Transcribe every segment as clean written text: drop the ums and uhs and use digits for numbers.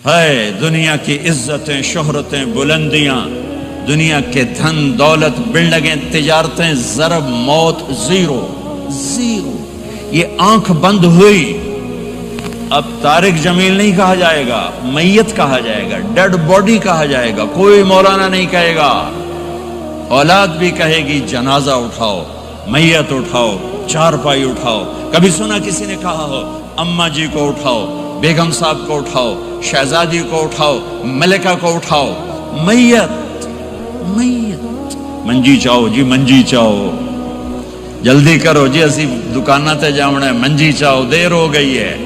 ہے دنیا کی عزتیں، شہرتیں، بلندیاں، دنیا کے دھن دولت، بلڈنگیں، تجارتیں، ضرب موت، زیرو زیرو۔ یہ آنکھ بند ہوئی، اب طارق جمیل نہیں کہا جائے گا، میت کہا جائے گا، ڈیڈ باڈی کہا جائے گا۔ کوئی مولانا نہیں کہے گا، اولاد بھی کہے گی جنازہ اٹھاؤ، میت اٹھاؤ، چارپائی اٹھاؤ۔ کبھی سنا کسی نے کہا ہو اماں جی کو اٹھاؤ، بیگم صاحب کو اٹھاؤ، شہزادی کو اٹھاؤ، ملکہ کو اٹھاؤ؟ میت میت۔ منجی چاہو جی، منجی چاہو، جلدی کرو جی، اسی دکانہ تے جاؤنا، منجی چاہو، دیر ہو گئی ہے۔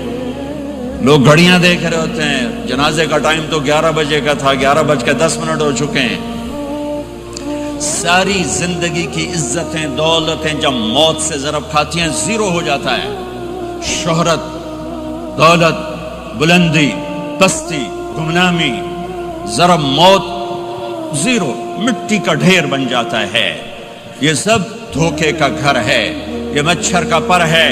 لوگ گھڑیاں دیکھ رہے ہوتے ہیں، جنازے کا ٹائم تو 11 بجے کا تھا، 11:10 ہو چکے ہیں۔ ساری زندگی کی عزتیں دولتیں جب موت سے ضرب کھاتی ہیں، زیرو ہو جاتا ہے۔ شہرت، دولت، بلندی، پستی، گمنامی، ضرب موت، زیرو، مٹی کا ڈھیر بن جاتا ہے۔ یہ سب دھوکے کا گھر ہے، یہ مچھر کا پر ہے،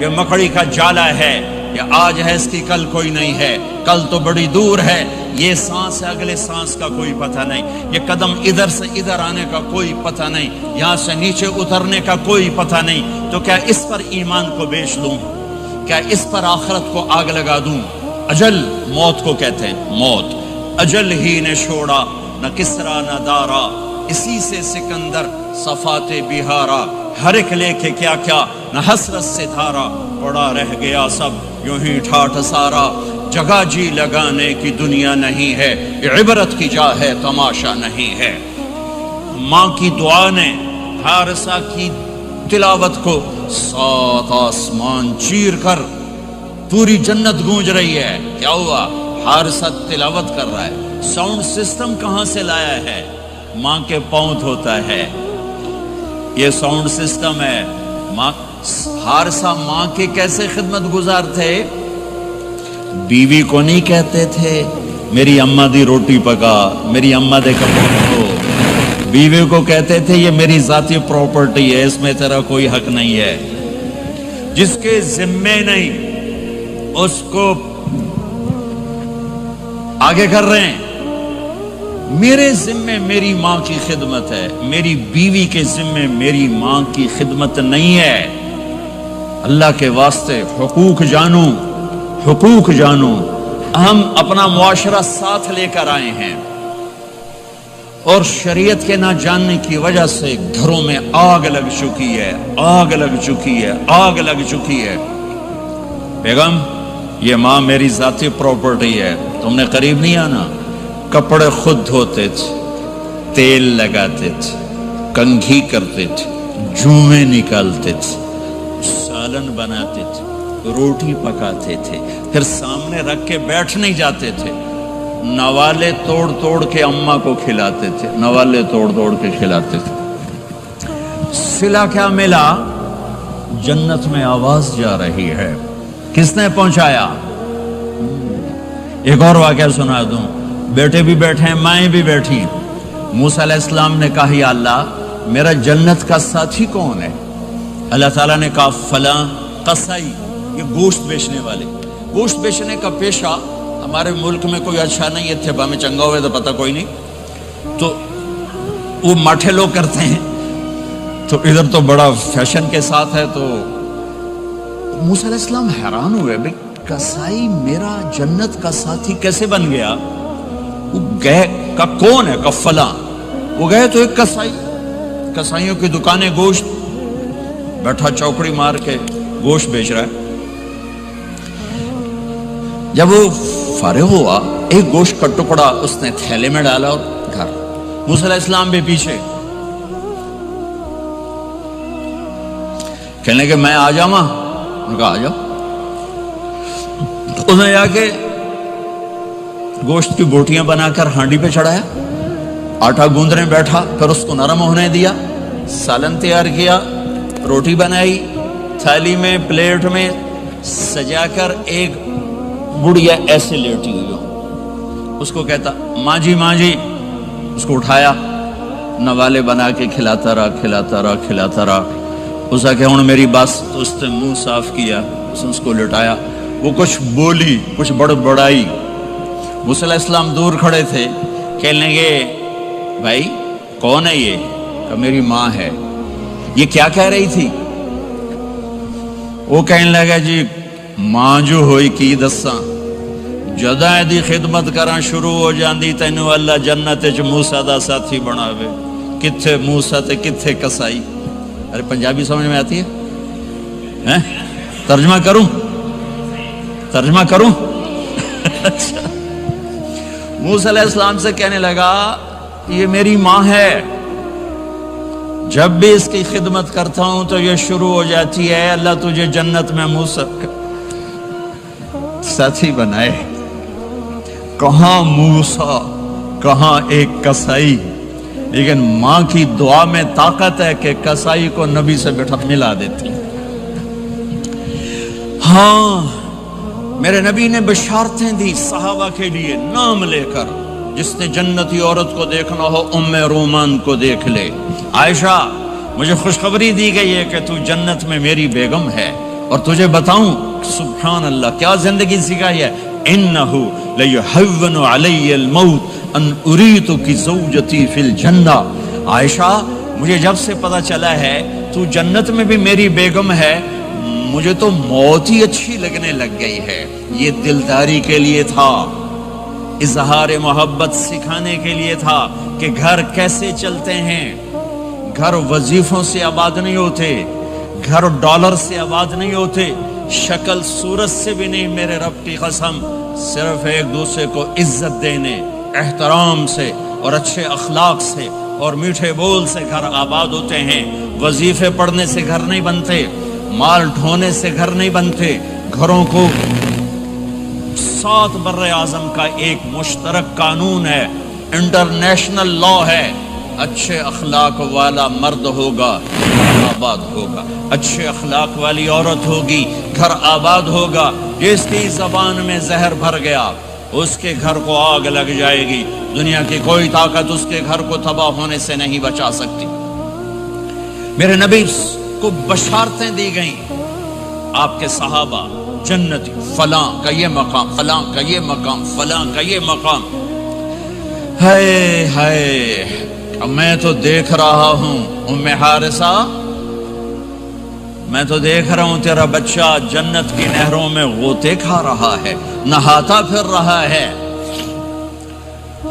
یہ مکڑی کا جالا ہے، یہ آج ہے اس کی کل کوئی نہیں ہے، کل تو بڑی دور ہے، یہ سانس ہے اگلے سانس کا کوئی پتہ نہیں، یہ قدم ادھر سے ادھر آنے کا کوئی پتہ نہیں، یہاں سے نیچے اترنے کا کوئی پتہ نہیں۔ تو کیا اس پر ایمان کو بیچ دوں؟ کیا اس پر آخرت کو آگ لگا دوں؟ اجل موت کو کہتے ہیں، موت اجل ہی نے چھوڑا، نہ کسرا نہ دارا، اسی سے سکندر صفات بہارا، ہر ایک لے کے کیا کیا، نہ حسرت سے دھارا، پڑا رہ گیا سب یوں ہی ٹھاٹھ سارا، جگہ جی لگانے کی دنیا نہیں ہے، یہ عبرت کی جا ہے، تماشا نہیں ہے۔ ماں کی دعا نے حارثہ کی تلاوت کو 7 آسمان چیر کر پوری جنت گونج رہی ہے۔ کیا ہوا؟ حارثہ تلاوت کر رہا ہے۔ ساؤنڈ سسٹم کہاں سے لایا ہے؟ ماں کے پاؤں ہوتا ہے، یہ ساؤنڈ سسٹم ہے۔ ماں حارثہ ماں کے کیسے خدمت گزار تھے؟ بیوی کو نہیں کہتے تھے میری اماں دی روٹی پکا، میری اماں دے کپڑے دھو، بیوی کو کہتے تھے یہ میری ذاتی پراپرٹی ہے، اس میں تیرا کوئی حق نہیں ہے۔ جس کے ذمے نہیں اس کو آگے کر رہے ہیں۔ میرے ذمے میری ماں کی خدمت ہے، میری بیوی کے ذمے میری ماں کی خدمت نہیں ہے۔ اللہ کے واسطے حقوق جانو، حقوق جانو۔ ہم اپنا معاشرہ ساتھ لے کر آئے ہیں اور شریعت کے نہ جاننے کی وجہ سے گھروں میں آگ لگ چکی ہے، آگ لگ چکی ہے، آگ لگ چکی ہے۔ بیگم یہ ماں میری ذاتی پراپرٹی ہے، تم نے قریب نہیں آنا۔ کپڑے خود دھوتے تھے، تیل لگاتے تھے، کنگھی کرتے تھے، جوئیں نکالتے تھے، سالن بناتے تھے، روٹی پکاتے تھے، پھر سامنے رکھ کے بیٹھ نہیں جاتے تھے، نوالے توڑ توڑ کے اماں کو کھلاتے تھے، نوالے توڑ توڑ کے کھلاتے تھے۔ صلہ کیا ملا؟ جنت میں آواز جا رہی ہے۔ کس نے پہنچایا؟ ایک اور واقعہ سنا دوں، بیٹے بھی بیٹھے ہیں، مائیں بھی بیٹھی۔ موسیٰ علیہ السلام نے کہا یا اللہ میرا جنت کا ساتھی کون ہے؟ اللہ تعالیٰ نے کہا فلاں قصائی، یہ گوشت بیچنے والے۔ گوشت بیچنے کا پیشہ ہمارے ملک میں کوئی اچھا نہیں ہے، تھے با میں چنگا ہوئے تو پتہ کوئی نہیں، تو وہ ماٹھے لوگ کرتے ہیں، تو ادھر تو بڑا فیشن کے ساتھ ہے۔ تو موسیٰ علیہ السلام حیران ہوئے، بھئی قصائی میرا جنت کا ساتھی کیسے بن گیا؟ وہ گئے کا کون ہے؟ کا فلاں۔ وہ گئے تو ایک قصائی، قصائیوں کی دکانیں، گوشت بیٹھا چوکڑی مار کے گوشت بیچ رہا ہے۔ جب وہ فارغ ہوا ایک گوشت کا ٹکڑا اس نے تھیلے میں ڈالا اور گھر۔ موسیٰ علیہ السلام بھی پیچھے، کہنے کہ میں آ جاؤں؟ انہوں نے کہا آ جاؤ۔ اس نے جا کے گوشت کی بوٹیاں بنا کر ہانڈی پہ چڑھایا، آٹا گوندنے بیٹھا، پھر اس کو نرم ہونے دیا، سالن تیار کیا، روٹی بنائی، تھالی میں پلیٹ میں سجا کر ایک بڑھیا ایسے لیٹی ہوئی ہو، اس کو کہتا ماں جی ماں جی، اس کو اٹھایا، نوالے بنا کے کھلاتا رہا کھلاتا رہا کھلاتا رہا۔ اس نے کہا ہوں میری بس، تو اس نے منہ صاف کیا، اس نے اس کو لٹایا، وہ کچھ بولی، کچھ بڑبڑائی، موسیٰ علیہ السلام دور کھڑے تھے، کہنے لگے بھائی کون ہے یہ؟ کہ میری ماں ہے۔ یہ کیا کہہ رہی تھی؟ وہ کہنے لگا جی ماں جو ہوئی کی دساں، جداں دی خدمت کراں شروع ہو جاندی تینوں اللہ جنت وچ موسیٰ دا ساتھی بناوے، کتھے موسیٰ تے کتھے کسائی۔ ارے پنجابی سمجھ میں آتی ہے؟ ترجمہ کروں؟ ترجمہ کروں؟ موسیٰ علیہ السلام سے کہنے لگا یہ میری ماں ہے، جب بھی اس کی خدمت کرتا ہوں تو یہ شروع ہو جاتی ہے اللہ تجھے جنت میں موسیٰ ساتھی بنائے۔ کہاں موسیٰ کہاں ایک کسائی، لیکن ماں کی دعا میں طاقت ہے کہ کسائی کو نبی سے بٹھا ملا دیتی۔ ہاں میرے نبی نے بشارتیں دی صحابہ کے لیے نام لے کر، جس نے جنتی عورت کو دیکھنا ہو ام رومان کو دیکھ لے۔ عائشہ مجھے خوشخبری دی گئی ہے کہ تو جنت میں میری بیگم ہے، اور تجھے بتاؤں سبحان اللہ کیا زندگی سکھائی ہے، انہو لیحون علی الموت ان اریتک زوجتی فی الجنہ۔ عائشہ مجھے جب سے پتا چلا ہے تو جنت میں بھی میری بیگم ہے، مجھے تو موت ہی اچھی لگنے لگ گئی ہے۔ یہ دلداری کے لیے تھا، اظہار محبت سکھانے کے لیے تھا کہ گھر کیسے چلتے ہیں۔ گھر وظیفوں سے آباد نہیں ہوتے، گھر ڈالر سے آباد نہیں ہوتے، شکل صورت سے بھی نہیں، میرے رب کی قسم، صرف ایک دوسرے کو عزت دینے، احترام سے اور اچھے اخلاق سے اور میٹھے بول سے گھر آباد ہوتے ہیں۔ وظیفے پڑھنے سے گھر نہیں بنتے، مال ڈھونے سے گھر نہیں بنتے۔ گھروں کو 7 بر اعظم کا ایک مشترک قانون ہے، انٹرنیشنل لا ہے، اچھے اخلاق والا مرد ہوگا آباد ہوگا، اچھے اخلاق والی عورت ہوگی گھر آباد ہوگا۔ جس کی زبان میں زہر بھر گیا اس کے گھر کو آگ لگ جائے گی، دنیا کی کوئی طاقت اس کے گھر کو تباہ ہونے سے نہیں بچا سکتی۔ میرے نبی کو بشارتیں دی گئیں، آپ کے صحابہ جنتی، فلاں کا یہ مقام، فلاں کا یہ مقام، فلاں کا یہ مقام۔ ہائے ہائے میں تو دیکھ رہا ہوں ام حارثہ، میں تو دیکھ رہا ہوں تیرا بچہ جنت کی نہروں میں غوطے کھا رہا ہے، نہاتا پھر رہا ہے۔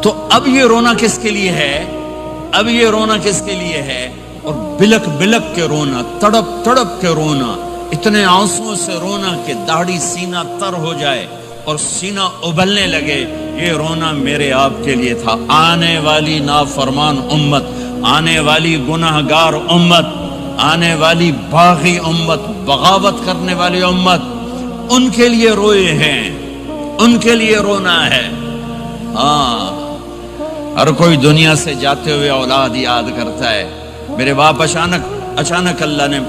تو اب یہ رونا کس کے لیے ہے؟ اب یہ رونا کس کے لیے ہے؟ اور بلک بلک کے رونا، تڑپ تڑپ کے رونا، اتنے آنسوں سے رونا کہ داڑھی سینہ تر ہو جائے اور سینہ ابلنے لگے، یہ رونا میرے آپ کے لیے تھا۔ آنے والی نافرمان امت، آنے والی گناہگار امت، آنے والی باغی امت، بغاوت کرنے والی امت، ان کے لیے روئے ہیں، ان کے لیے رونا ہے۔ ہاں ہر کوئی دنیا سے جاتے ہوئے اولاد یاد کرتا ہے۔ میرے باپ اچانک اللہ نے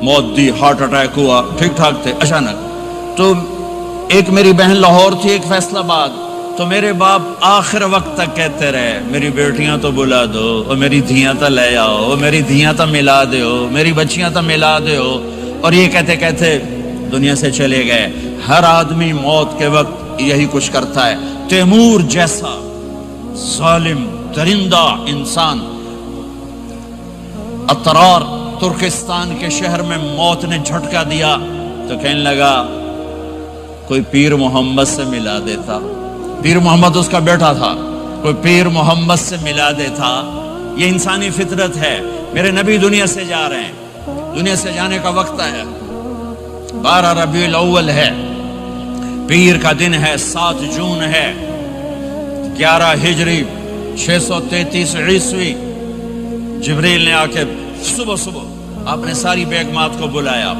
موت دی، ہارٹ اٹیک ہوا، ٹھیک ٹھاک تھے، اچانک۔ تو ایک میری بہن لاہور تھی، ایک فیصل آباد، تو میرے باپ آخر وقت تک کہتے رہے میری بیٹیاں تو بلا دو، اور میری دھیاں تو لے آؤ، اور میری دھیاں تو ملا دیو، میری بچیاں تو ملا دیو، اور یہ کہتے کہتے دنیا سے چلے گئے۔ ہر آدمی موت کے وقت یہی کچھ کرتا ہے۔ تیمور جیسا ظالم درندہ انسان اطرار ترکستان کے شہر میں موت نے جھٹکا دیا تو کہنے لگا کوئی پیر محمد سے ملا دیتا، پیر محمد اس کا بیٹا تھا، کوئی پیر محمد سے ملا دیتا۔ یہ انسانی فطرت ہے۔ میرے نبی دنیا سے جا رہے ہیں، دنیا سے جانے کا وقت ہے، 12 ربیع الاول ہے، پیر کا دن ہے، 7 جون ہے، 11 ہجری 633 عیسوی۔ جبریل نے آ کے صبح صبح آپ نے ساری بیگمات کو بلایا،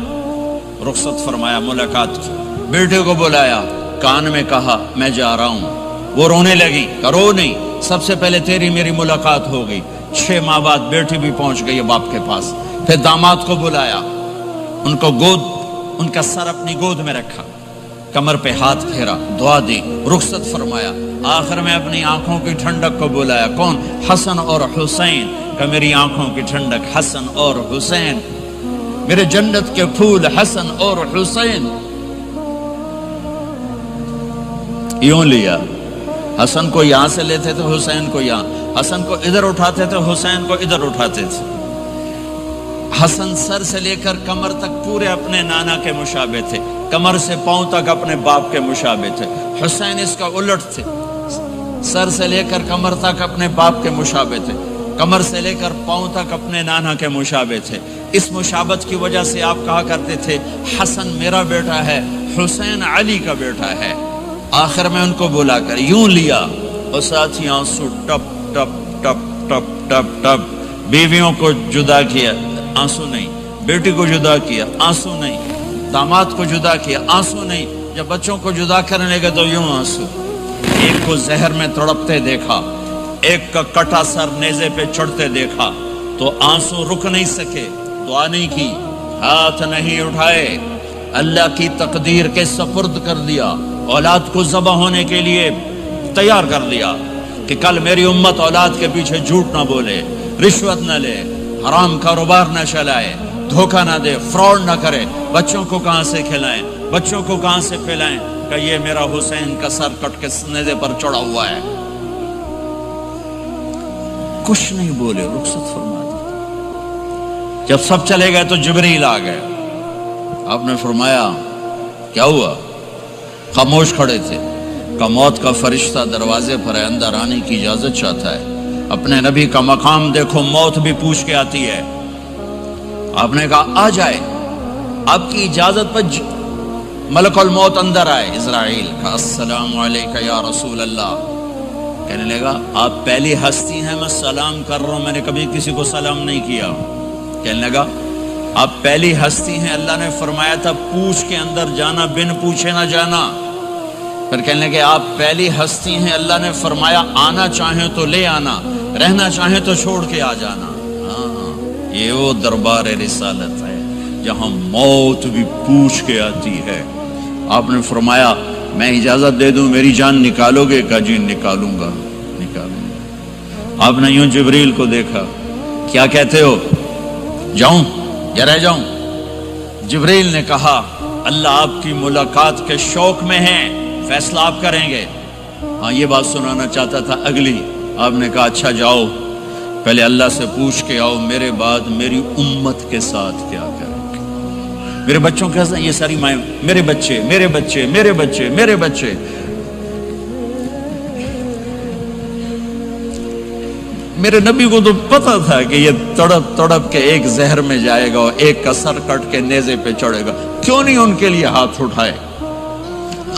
رخصت فرمایا، ملاقات کی، بیٹے کو بلایا، کان میں کہا میں جا رہا ہوں۔ وہ رونے لگی، رو نہیں، سب سے پہلے تیری میری ملاقات ہو گئی۔ 6 ماہ بعد بیٹی بھی پہنچ گئی باپ کے پاس۔ پھر داماد کو بلایا، ان کو ان کا سر اپنی گود میں رکھا، کمر پہ ہاتھ پھیرا، دعا دی، رخصت فرمایا۔ آخر میں اپنی آنکھوں کی ٹھنڈک کو بلایا، کون؟ حسن اور حسین، کہ میری آنکھوں کی ٹھنڈک حسن اور حسین، میرے جنت کے پھول حسن اور حسین۔ یوں لیا حسن کو یہاں سے لیتے تھے، حسین کو یہاں، حسن کو ادھر اٹھاتے تھے، حسین کو ادھر اٹھاتے تھے۔ حسن سر سے لے کر کمر تک پورے اپنے نانا کے مشابہ تھے، کمر سے پاؤں تک اپنے باپ کے مشابہ تھے۔ حسین اس کا الٹ تھے، سر سے لے کر کمر تک اپنے باپ کے مشابہ تھے، کمر سے لے کر پاؤں تک اپنے نانا کے مشابہ تھے۔ اس مشابہت کی وجہ سے آپ کہا کرتے تھے حسن میرا بیٹا ہے، حسین علی کا بیٹا ہے۔ آخر میں ان کو بلا کر یوں لیا اور ساتھ ہی آنسو ٹپ ٹپ ٹپ ٹپ ٹپ ٹپ۔ بیویوں کو جدا کیا، آنسو نہیں، بیٹی کو جدا کیا، آنسو نہیں، داماد کو جدا کیا، آنسو نہیں، جب بچوں کو جدا کرنے لگے تو یوں آنسو۔ ایک کو زہر میں تڑپتے دیکھا، ایک کا کٹا سر نیزے پہ چڑھتے دیکھا تو آنسو رک نہیں سکے، دعا نہیں کی، ہاتھ نہیں اٹھائے، اللہ کی تقدیر کے سپرد کر دیا، اولاد کو ذبح ہونے کے لیے تیار کر دیا کہ کل میری امت اولاد کے پیچھے جھوٹ نہ بولے، رشوت نہ لے، حرام کاروبار نہ چلائے، دھوکہ نہ دے، فراڈ نہ کرے، بچوں کو کہاں سے کھلائیں، بچوں کو کہاں سے پلائیں، کہ یہ میرا حسین کا سر کٹ کے نیزے پر چڑھا ہوا ہے۔ کچھ نہیں بولے، رخصت فرما دی۔ جب سب چلے گئے تو جبریل آ گئے، آپ نے فرمایا کیا ہوا؟ خاموش کھڑے تھے، کہ موت کا فرشتہ دروازے پر ہے، اندر آنے کی اجازت چاہتا ہے۔ اپنے نبی کا مقام دیکھو، موت بھی پوچھ کے آتی ہے۔ آپ نے کہا آ جائے، آپ کی اجازت پر ملک الموت اندر آئے۔ اسرائیل کا السلام علیکہ یا رسول اللہ، کہنے لگا آپ پہلی ہستی ہیں، میں سلام کر رہا ہوں، میں نے کبھی کسی کو سلام نہیں کیا۔ کہنے لگا آپ پہلی ہستی ہیں، اللہ نے فرمایا تھا پوچھ کے اندر جانا، بن پوچھے نہ جانا۔ پھر کہنے لگے آپ پہلی ہستی ہیں، اللہ نے فرمایا آنا چاہیں تو لے آنا، رہنا چاہیں تو چھوڑ کے آ جانا۔ ہاں، یہ وہ دربار رسالت ہے جہاں موت بھی پوچھ کے آتی ہے۔ آپ نے فرمایا میں اجازت دے دوں میری جان نکالو گے؟ کہا جی نکالوں گا، نکالوں گا۔ آپ نے یوں جبریل کو دیکھا، کیا کہتے ہو، جاؤں یا رہ جاؤں؟ جبریل نے کہا اللہ آپ کی ملاقات کے شوق میں ہے، فیصلہ آپ کریں گے۔ ہاں یہ بات سنانا چاہتا تھا اگلی۔ آپ نے کہا اچھا جاؤ، پہلے اللہ سے پوچھ کے آؤ میرے بعد میری امت کے ساتھ کیا کریں گے، میرے بچوں کے ساتھ۔ یہ ساری مائیں، میرے بچے میرے بچے میرے بچے میرے بچے۔ میرے نبی کو تو پتا تھا کہ یہ تڑپ تڑپ کے ایک زہر میں جائے گا اور ایک کا سر کٹ کے نیزے پہ چڑھے گا، کیوں نہیں ان کے لیے ہاتھ اٹھائے؟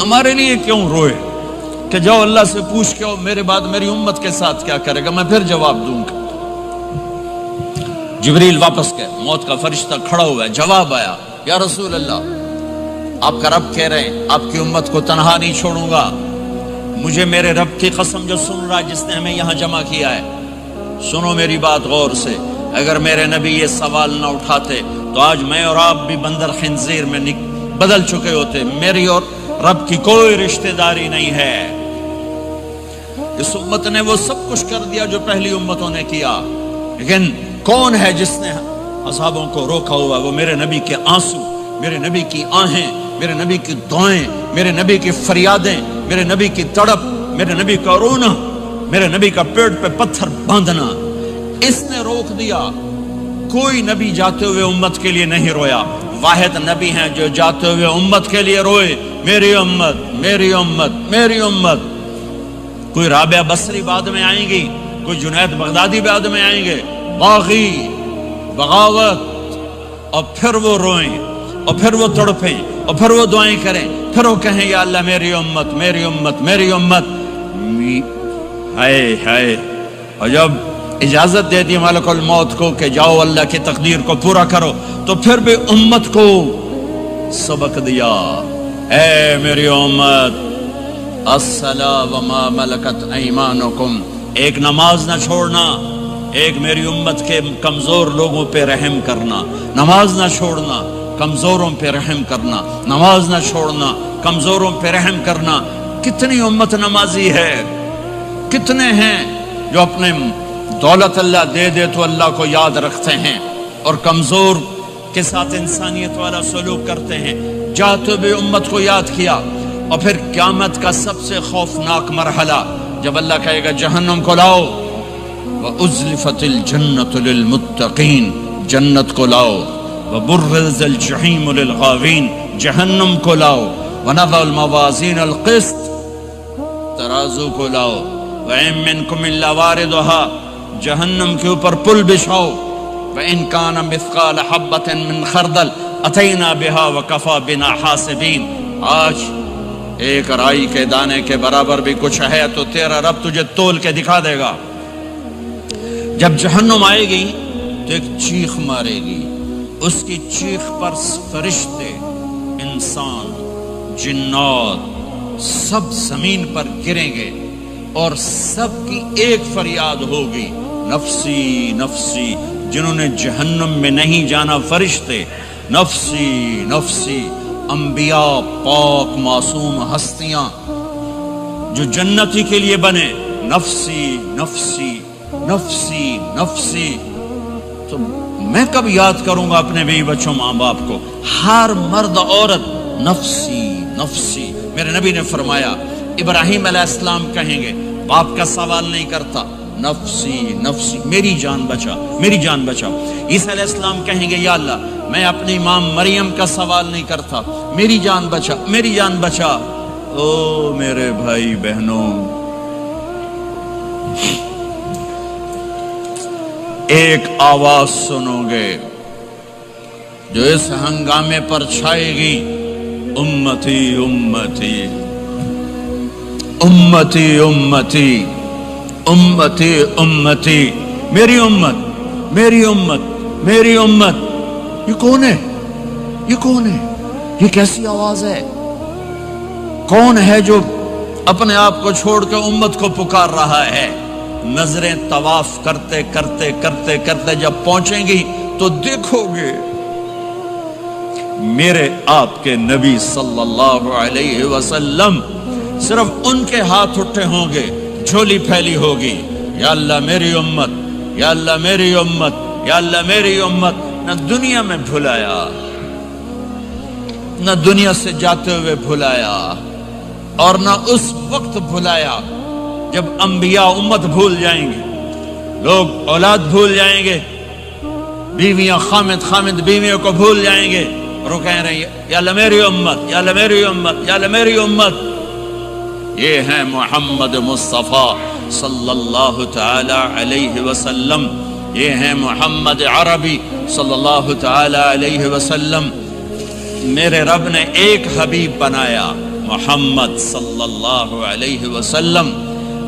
ہمارے لیے کیوں روئے کہ جاؤ اللہ سے پوچھ کے آؤ میرے بعد میری امت کے ساتھ کیا کرے گا، میں پھر جواب دوں گا۔ جبریل واپس گئے، موت کا فرشتہ کھڑا ہوا ہے، جواب آیا یا رسول اللہ آپ کا رب کہہ رہے ہیں آپ کی امت کو تنہا نہیں چھوڑوں گا۔ مجھے میرے رب کی قسم جو سن رہا جس نے ہمیں یہاں جمع کیا ہے، سنو میری بات غور سے، اگر میرے نبی یہ سوال نہ اٹھاتے تو آج میں اور آپ بھی بندر خنزیر میں بدل چکے ہوتے۔ میری اور رب کی کوئی رشتہ داری نہیں ہے۔ اس امت نے وہ سب کچھ کر دیا جو پہلی امتوں نے کیا، لیکن کون ہے جس نے اصحابوں کو روکا ہوا؟ وہ میرے نبی کے آنسو، میرے نبی کی آہیں، میرے نبی کی دعائیں، میرے نبی کی فریادیں، میرے نبی کی تڑپ، میرے نبی کا رونا، میرے نبی کا پیٹ پہ پتھر باندھنا، اس نے روک دیا۔ کوئی نبی جاتے ہوئے امت کے لیے نہیں رویا، واحد نبی ہیں جو جاتے ہوئے امت کے لیے روئے، میری امت میری امت میری امت۔ کوئی رابعہ بصری بعد میں آئیں گی، کوئی جنید بغدادی بعد میں آئیں گے، باغی، بغاوت، اور پھر وہ روئیں اور پھر وہ تڑپیں اور پھر وہ دعائیں کریں، پھر وہ کہیں یا اللہ میری امت میری امت میری امت۔ ہائے ہائے، اور جب اجازت دے دی ملک الموت کو کہ جاؤ اللہ کی تقدیر کو پورا کرو، تو پھر بھی امت کو سبق دیا، اے میری امت الصلاۃ وما ملکت ایمانکم، ایک نماز نہ چھوڑنا، ایک میری امت کے کمزور لوگوں پہ رحم کرنا، نماز نہ چھوڑنا، کمزوروں پہ رحم کرنا، نماز نہ چھوڑنا، کمزوروں پہ رحم کرنا۔ کتنی امت نمازی ہے، کتنے ہیں جو اپنے دولت اللہ دے دے تو اللہ کو یاد رکھتے ہیں اور کمزور کے ساتھ انسانیت والا سلوک کرتے ہیں۔ جاتے بھی امت کو یاد کیا، اور پھر قیامت کا سب سے خوفناک مرحلہ جب اللہ کہے گا جہنم کو لاؤ، وَأُزْلِفَتِ الْجَنَّةُ لِلْمُتَّقِينَ، جنت کو لاؤ، وَبُرِّزَ الْجَحِيمُ لِلْغَاوِينَ، جہنم کو لاؤ، وَنَضَعُ الْمَوَازِينَ الْقِسْطَ، ترازو کو لاؤ، وَإِن مِّنكُمْ إِلَّا وَارِدُهَا، جہنم کے اوپر پل بچھاؤ، وَإِن كَانَ مِثْقَالَ حَبَّةٍ مِّن خَرْدَلٍ أَتَيْنَا بِهَا وَكَفَى بِنَا حَاسِبِينَ۔ آج ایک رائی کے دانے کے برابر بھی کچھ ہے تو تیرا رب تجھے تول کے دکھا دے گا۔ جب جہنم آئے گی تو ایک چیخ مارے گی، اس کی چیخ پر فرشتے، انسان، جنات سب زمین پر گریں گے اور سب کی ایک فریاد ہوگی، نفسی نفسی۔ جنہوں نے جہنم میں نہیں جانا فرشتے، نفسی نفسی۔ انبیاء، پاک معصوم ہستیاں جو جنتی کے لیے بنے، نفسی نفسی نفسی نفسی۔ تو میں کب یاد کروں گا اپنے بیوی بچوں ماں باپ کو؟ ہر مرد عورت نفسی نفسی۔ میرے نبی نے فرمایا ابراہیم علیہ السلام کہیں گے، باپ کا سوال نہیں کرتا، نفسی نفسی، میری جان بچا میری جان بچا۔ عیسیٰ علیہ السلام کہیں گے یا اللہ میں اپنی ماں مریم کا سوال نہیں کرتا، میری جان بچا میری جان بچا۔ او میرے بھائی بہنوں، ایک آواز سنو گے جو اس ہنگامے پر چھائے گی، امتی امتی امتی امتی امتی امتی، میری امت میری امت میری امت۔ یہ کون ہے؟ یہ کون ہے؟ یہ کیسی آواز ہے؟ کون ہے جو اپنے آپ کو چھوڑ کے امت کو پکار رہا ہے؟ نظریں طواف کرتے کرتے کرتے کرتے جب پہنچیں گی تو دیکھو گے میرے آپ کے نبی صلی اللہ علیہ وسلم، صرف ان کے ہاتھ اٹھے ہوں گے، جھولی پھیلی ہوگی، یا اللہ میری امت، یا اللہ میری امت، یا اللہ میری امت۔ نہ دنیا میں بھلایا، نہ دنیا سے جاتے ہوئے بھلایا، اور نہ اس وقت بھلایا جب انبیاء امت بھول جائیں گے، لوگ اولاد بھول جائیں گے، بیویاں خامد بیویوں کو بھول جائیں گے، اور وہ کہہ رہے ہیں یا اللہ میری امت، یا اللہ میری امت، یا اللہ میری امت۔ یہ ہیں محمد مصطفیٰ صلی اللہ تعالی علیہ وسلم، یہ ہیں محمد عربی صلی اللہ تعالی علیہ وسلم۔ میرے رب نے ایک حبیب بنایا، محمد صلی اللہ علیہ وسلم۔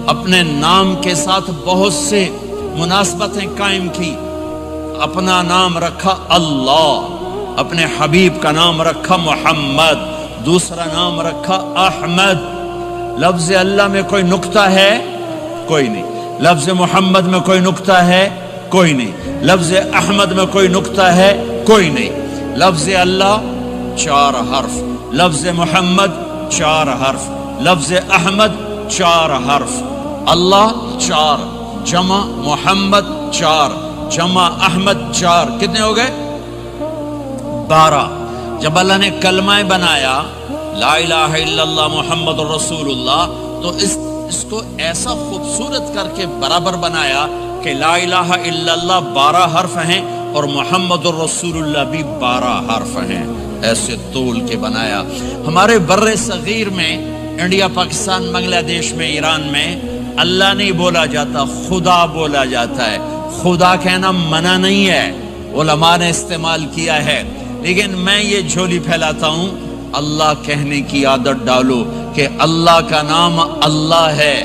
اپنے نام کے ساتھ بہت سے مناسبتیں قائم کی، اپنا نام رکھا اللہ، اپنے حبیب کا نام رکھا محمد، دوسرا نام رکھا احمد۔ لفظ اللہ میں کوئی نکتہ ہے؟ کوئی نہیں۔ لفظ محمد میں کوئی نکتہ ہے؟ کوئی نہیں۔ لفظ احمد میں کوئی نکتہ ہے؟ کوئی نہیں۔ لفظ اللہ 4 حرف، لفظ محمد 4 حرف، لفظ احمد 4 حرف۔ اللہ 4، جمع محمد 4، جمع احمد 4، کتنے ہو گئے؟ 12۔ جب اللہ نے کلمہ بنایا لا الہ الا اللہ محمد رسول اللہ، تو اس کو ایسا خوبصورت کر کے برابر بنایا کہ لا الہ الا اللہ 12 حرف ہیں اور محمد الرسول اللہ بھی 12 حرف ہیں، ایسے تول کے بنایا۔ ہمارے بر صغیر میں، انڈیا، پاکستان، بنگلہ دیش میں، ایران میں اللہ نہیں بولا جاتا، خدا بولا جاتا ہے۔ خدا کہنا منع نہیں ہے، علماء نے استعمال کیا ہے، لیکن میں یہ جھولی پھیلاتا ہوں، اللہ کہنے کی عادت ڈالو کہ اللہ کا نام اللہ ہے،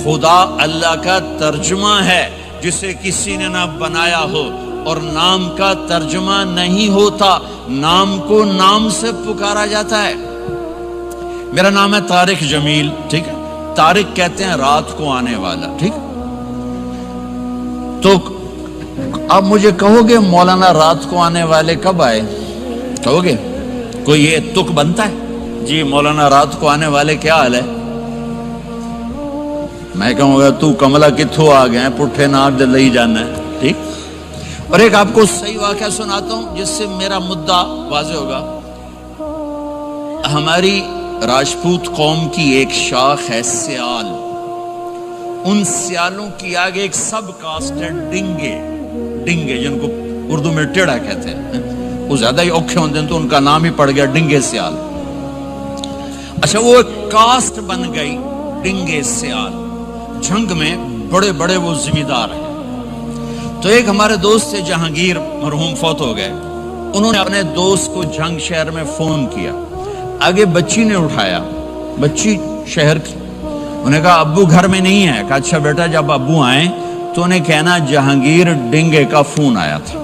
خدا اللہ کا ترجمہ ہے جسے کسی نے نہ بنایا ہو، اور نام کا ترجمہ نہیں ہوتا، نام کو نام سے پکارا جاتا ہے۔ میرا نام ہے طارق جمیل، ٹھیک ہے؟ طارق کہتے ہیں رات کو آنے والا، ٹھیک؟ تو اب مجھے کہو گے مولانا رات کو آنے والے کب آئے؟ کہو گے کوئی یہ تک بنتا ہے؟ جی مولانا رات کو آنے والے کیا حال ہے؟ میں کہوں گا تو کملا کتھو آ گئے، پٹھے ناک دے لئی جانا ہے، ٹھیک؟ اور ایک آپ کو صحیح واقعہ سناتا ہوں جس سے میرا مدعا واضح ہوگا۔ ہماری راجپوت قوم کی ایک شاخ ہے سیال، ان سیالوں کی آگے ایک سب کاسٹ ہے ڈنگے، ڈنگے جن کو اردو میں ٹیڑا کہتے ہیں، وہ زیادہ ہی اوکھے ہوتے ہیں تو ان کا نام ہی پڑ گیا ڈنگے سیال۔ اچھا وہ ایک کاسٹ بن گئی ڈنگے سیال، جنگ میں بڑے بڑے وہ ذمہ دار ہیں۔ تو ایک ہمارے دوست تھے جہانگیر مرحوم، فوت ہو گئے، انہوں نے اپنے دوست کو جنگ شہر میں فون کیا، آگے بچی نے اٹھایا، بچی شہر کی، انہوں نے کہا ابو گھر میں نہیں ہے، کہا اچھا بیٹا جب ابو آئیں تو انہیں کہنا جہانگیر ڈنگے کا فون آیا تھا۔